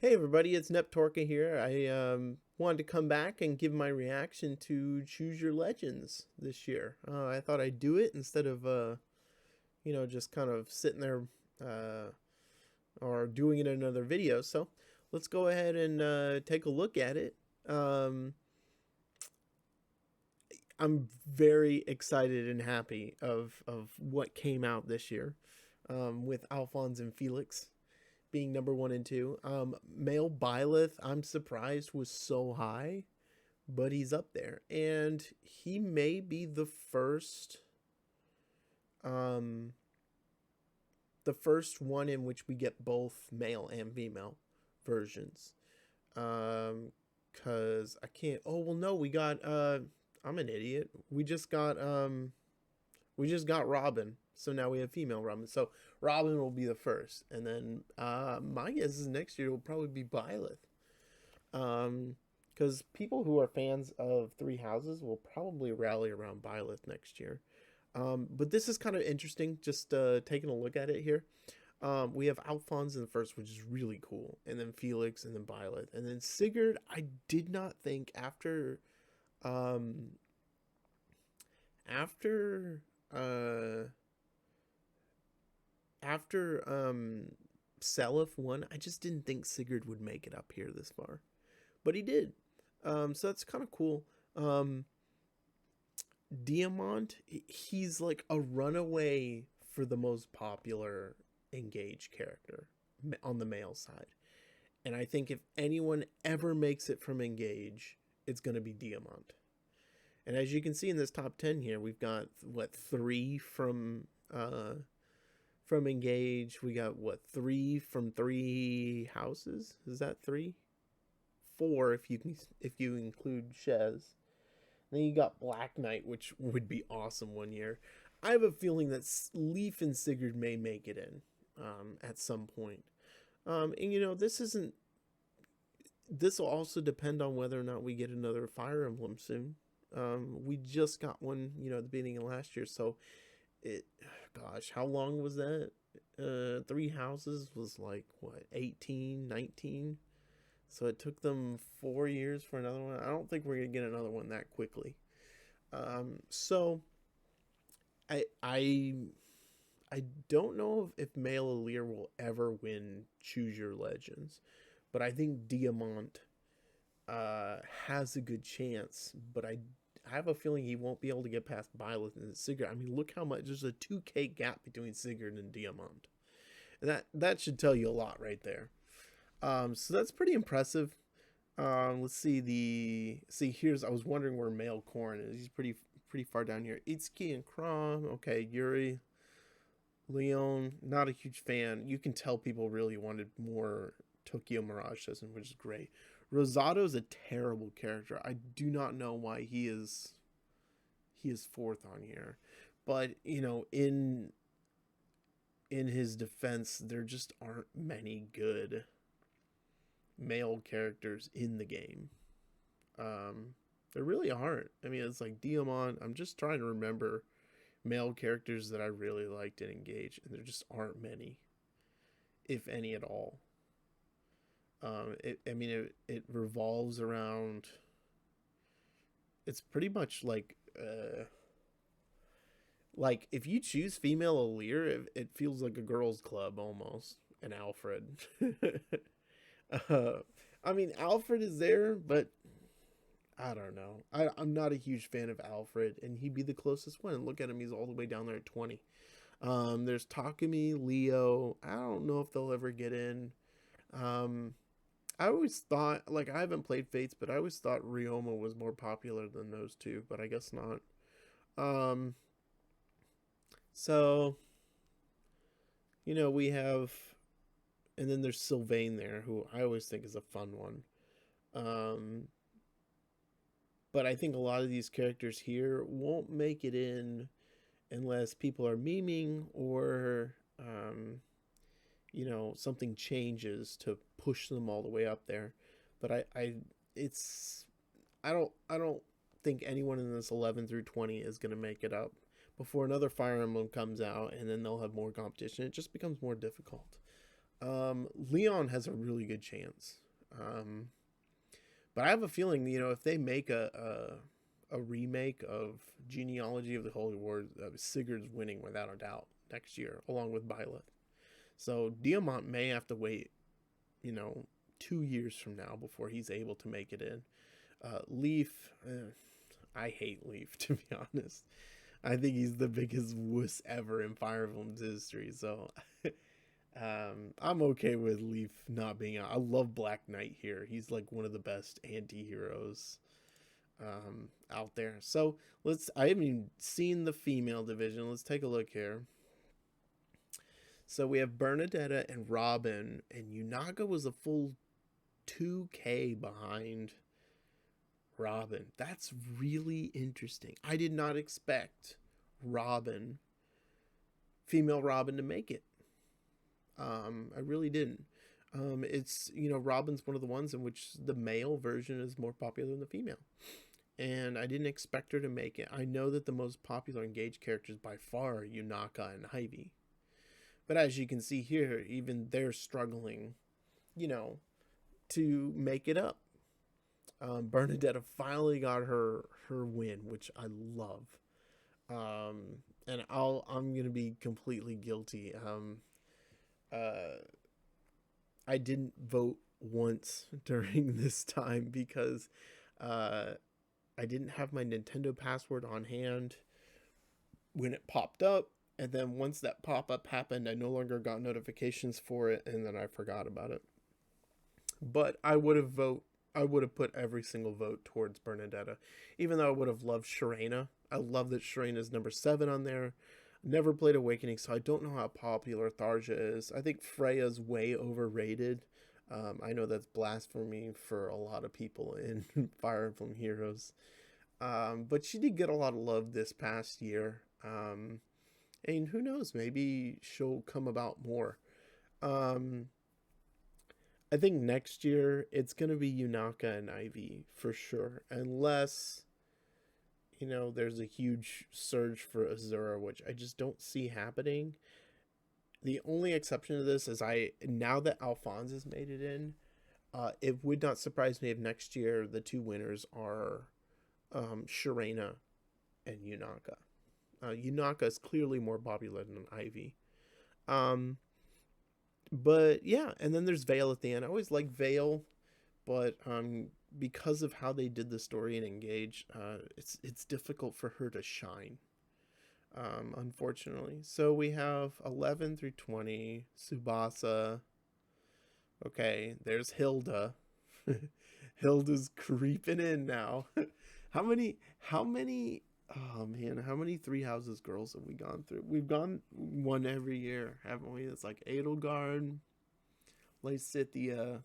Hey everybody, it's Neptorka here. I wanted to come back and give my reaction to Choose Your Legends this year. I thought I'd do it instead of just kind of sitting there uh, or doing it in another video. So let's go ahead and take a look at it. Um, I'm very excited and happy of what came out this year with Alphonse and Felix being number one and two. Male Byleth, I'm surprised was so high, but he's up there, and he may be um, the first one in which we get both male and female versions. Cause I can't. Oh well, no, we got. I'm an idiot. We just got Robin. So now we have female Robin. So Robin will be the first, and then my guess is next year will probably be Byleth. Because people who are fans of Three Houses will probably rally around Byleth next year. But this is kind of interesting, just taking a look at it here. We have Alphonse in the first, which is really cool, and then Felix, and then Byleth, and then Sigurd. I did not think um, after uh, after Seliph won, I just didn't think Sigurd would make it up here this far, but he did. So that's kind of cool. Um, Diamant, he's like a runaway for the most popular engaged character on the male side. And I think if anyone ever makes it from engage, it's going to be Diamant. And as you can see in this top 10 here, we've got what, three from engage. We got what, three from Three Houses? Is that three? Four if you include Shez. Then you got Black Knight, which would be awesome one year. I have a feeling that Leaf and Sigurd may make it in at some point. And this isn't. This will also depend on whether or not we get another Fire Emblem soon. We just got one, at the beginning of last year. So it, gosh, how long was that? Three Houses was like what, 18, 19. So it took them 4 years for another one. I don't think we're gonna get another one that quickly. So I I I don't know if Male Alir will ever win Choose Your Legends, but I think Diamant has a good chance. But I have a feeling he won't be able to get past Byleth and Sigurd. I mean, look how much there's a 2K gap between Sigurd and Diamant. And that should tell you a lot right there. So that's pretty impressive. Let's see here's, I was wondering where Male Corn is. He's pretty far down here. Itsuki and Krom. Okay, Yuri, Leon. Not a huge fan. You can tell people really wanted more Tokyo Mirage Session, which is great. Rosado is a terrible character. I do not know why he is fourth on here, but in his defense, there just aren't many good male characters in the game. There really aren't. I mean, it's like Diamond. I'm just trying to remember male characters that I really liked and engaged, and there just aren't many, if any at all. It revolves around. It's pretty much like if you choose female Alir, it feels like a girls' club almost. And Alfred. uh, I mean, Alfred is there, but I don't know. I'm not a huge fan of Alfred, and he'd be the closest one. And look at him; he's all the way down there at 20. There's Takumi, Leo. I don't know if they'll ever get in. Um, I always thought, like, I haven't played Fates, but I always thought Ryoma was more popular than those two, but I guess not. Um, so we have, and then there's Sylvain there, who I always think is a fun one. Um, but I think a lot of these characters here won't make it in unless people are memeing or something changes to push them all the way up there. But it's I don't think anyone in this 11 through 20 is going to make it up before another Fire Emblem comes out, and then they'll have more competition. It just becomes more difficult. Leon has a really good chance. Um, but I have a feeling, if they make a remake of Genealogy of the Holy Wars, Sigurd's winning without a doubt next year, along with Byleth. So Diamant may have to wait, you know, 2 years from now before he's able to make it in. Leaf, I hate Leaf, to be honest. I think he's the biggest wuss ever in Fire Emblem's history. So I'm okay with Leaf not being out. I love Black Knight here. He's like one of the best anti-heroes out there. So I haven't even seen the female division. Let's take a look here. So we have Bernadetta and Robin, and Yunaga was a full 2K behind Robin. That's really interesting. I did not expect Robin, female Robin, to make it. I really didn't. It's, Robin's one of the ones in which the male version is more popular than the female. And I didn't expect her to make it. I know that the most popular engaged characters by far are Yunaka and Ivy. But as you can see here, even they're struggling, to make it up. Bernadetta finally got her win, which I love. And I'm gonna be completely guilty. I didn't vote once during this time because I didn't have my Nintendo password on hand when it popped up. And then once that pop-up happened, I no longer got notifications for it, and then I forgot about it. But I would have put every single vote towards Bernadetta, even though I would have loved Sharena. I love that Sharena's number 7 on there. Never played Awakening, so I don't know how popular Tharja is. I think Freya's way overrated. I know that's blasphemy for a lot of people in Fire Emblem Heroes. But she did get a lot of love this past year. And who knows, maybe she'll come about more. I think next year it's going to be Yunaka and Ivy for sure. Unless, there's a huge surge for Azura, which I just don't see happening. The only exception to this is now that Alphonse has made it in, it would not surprise me if next year the two winners are Sharena and Yunaka. Yunaka is clearly more popular than Ivy. But yeah, and then there's Vale at the end. I always like Vale, but because of how they did the story and Engage, it's difficult for her to shine. Unfortunately. So we have 11 through 20, Tsubasa. Okay, there's Hilda. Hilda's creeping in now. How many oh man, how many Three Houses girls have we gone through? We've gone one every year, haven't we? It's like Edelgard, Lysithea,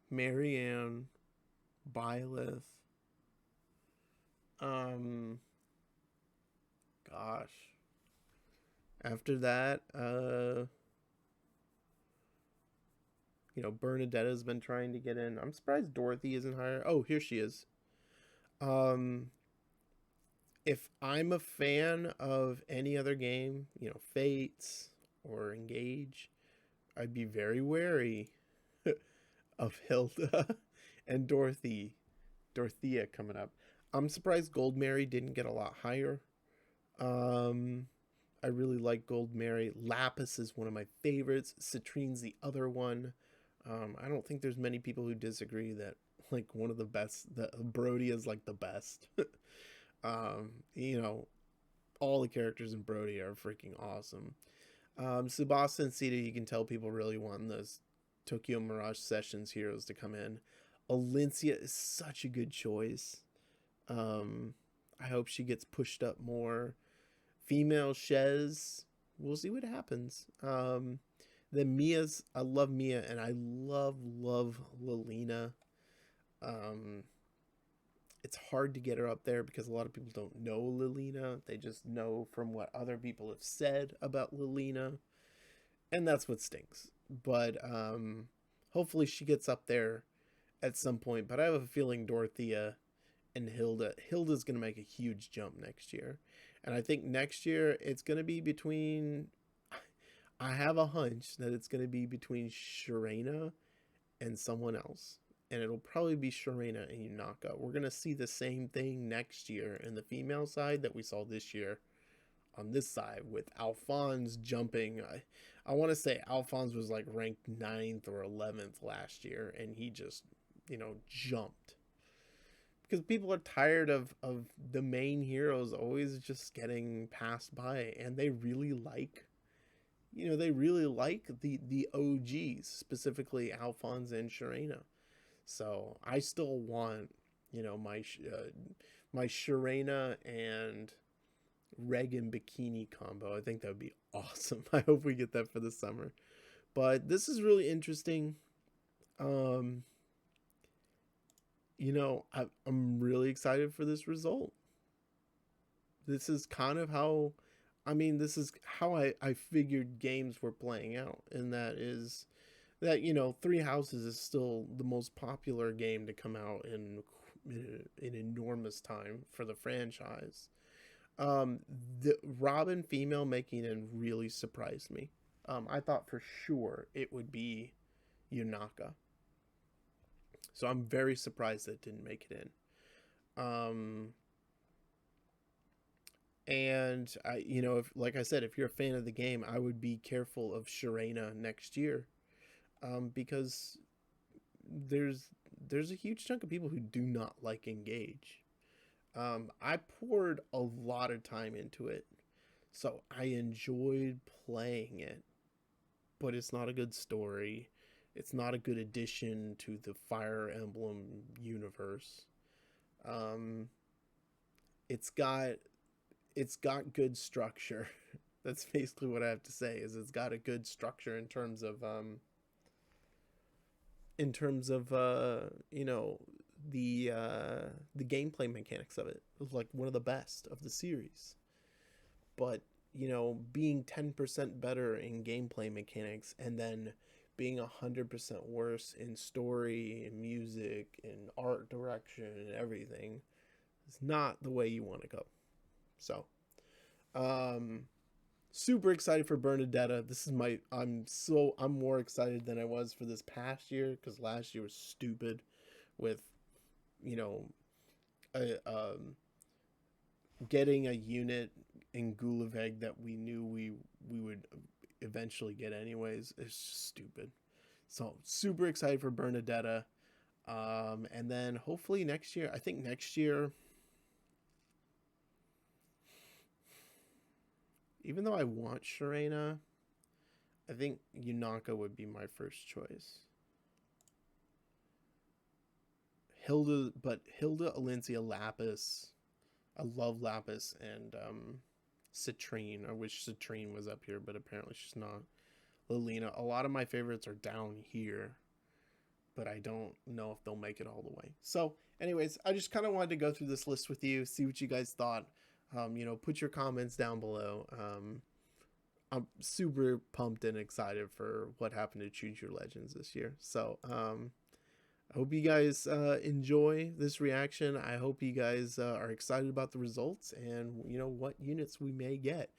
Marianne, Byleth. Gosh. After that, Bernadetta's been trying to get in. I'm surprised Dorothy isn't higher. Oh, here she is. If I'm a fan of any other game, Fates or Engage, I'd be very wary of Hilda and Dorothea coming up. I'm surprised Gold Mary didn't get a lot higher. I really like Gold Mary. Lapis is one of my favorites. Citrine's the other one. I don't think there's many people who disagree that one of the best, that Brody is the best. All the characters in Brody are freaking awesome. Tsubasa and Sita, you can tell people really want those Tokyo Mirage Sessions heroes to come in. Alencia is such a good choice. I hope she gets pushed up more. Female Shez, we'll see what happens. Then Mia's, I love Mia, and I love Lilina. It's hard to get her up there because a lot of people don't know Lilina. They just know from what other people have said about Lilina, and that's what stinks. But hopefully she gets up there at some point. But I have a feeling Dorothea and Hilda's going to make a huge jump next year. And I think next year it's going to be between... I have a hunch that it's going to be between Shirena and someone else. And it'll probably be Shirena and Yunaka. We're going to see the same thing next year in the female side that we saw this year on this side with Alphonse jumping. I want to say Alphonse was like ranked 9th or 11th last year, and he just, jumped. Because people are tired of the main heroes always just getting passed by, and they really like the OGs, specifically Alphonse and Shirena. So I still want, my Shirena and Regan bikini combo. I think that would be awesome. I hope we get that for the summer. But this is really interesting. Um, I'm really excited for this result. This is kind of how, this is how I figured games were playing out. And that is that, Three Houses is still the most popular game to come out in enormous time for the franchise. Um, the Robin female making it really surprised me. I thought for sure it would be Yunaka. So I'm very surprised that it didn't make it in. And if like I said, if you're a fan of the game, I would be careful of Shirena next year, because there's there's a huge chunk of people who do not like Engage. I poured a lot of time into it, so I enjoyed playing it, but it's not a good story. It's not a good addition to the Fire Emblem universe. Um, it's got it's got good structure. That's basically what I have to say. Is it's got a good structure in terms of the gameplay mechanics of it. It was like one of the best of the series. But being 10% better in gameplay mechanics and then being 100% worse in story and music and art direction and everything is not the way you want to go. So, um, super excited for Bernadetta. This is I'm more excited than I was for this past year because last year was stupid with you know a, getting a unit in Gulaveg that we knew we would eventually get anyways. It's just stupid. So super excited for Bernadetta. And then hopefully next year, I think next year, even though I want Shirena, I think Yunaka would be my first choice. Hilda, Alencia, Lapis. I love Lapis and Citrine. I wish Citrine was up here, but apparently she's not. Lilina. A lot of my favorites are down here, but I don't know if they'll make it all the way. So, anyways, I just kind of wanted to go through this list with you, see what you guys thought. Put your comments down below. I'm super pumped and excited for what happened to Choose Your Legends this year. So, I hope you guys enjoy this reaction. I hope you guys are excited about the results and what units we may get.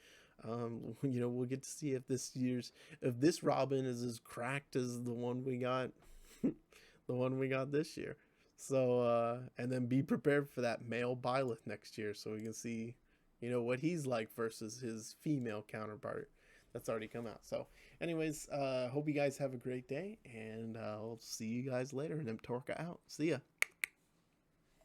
We'll get to see if this Robin is as cracked as the one we got, the one we got this year. So and then be prepared for that male Byleth next year, so we can see, what he's like versus his female counterpart that's already come out. So anyways, hope you guys have a great day, and I'll see you guys later. And Torka out. See ya.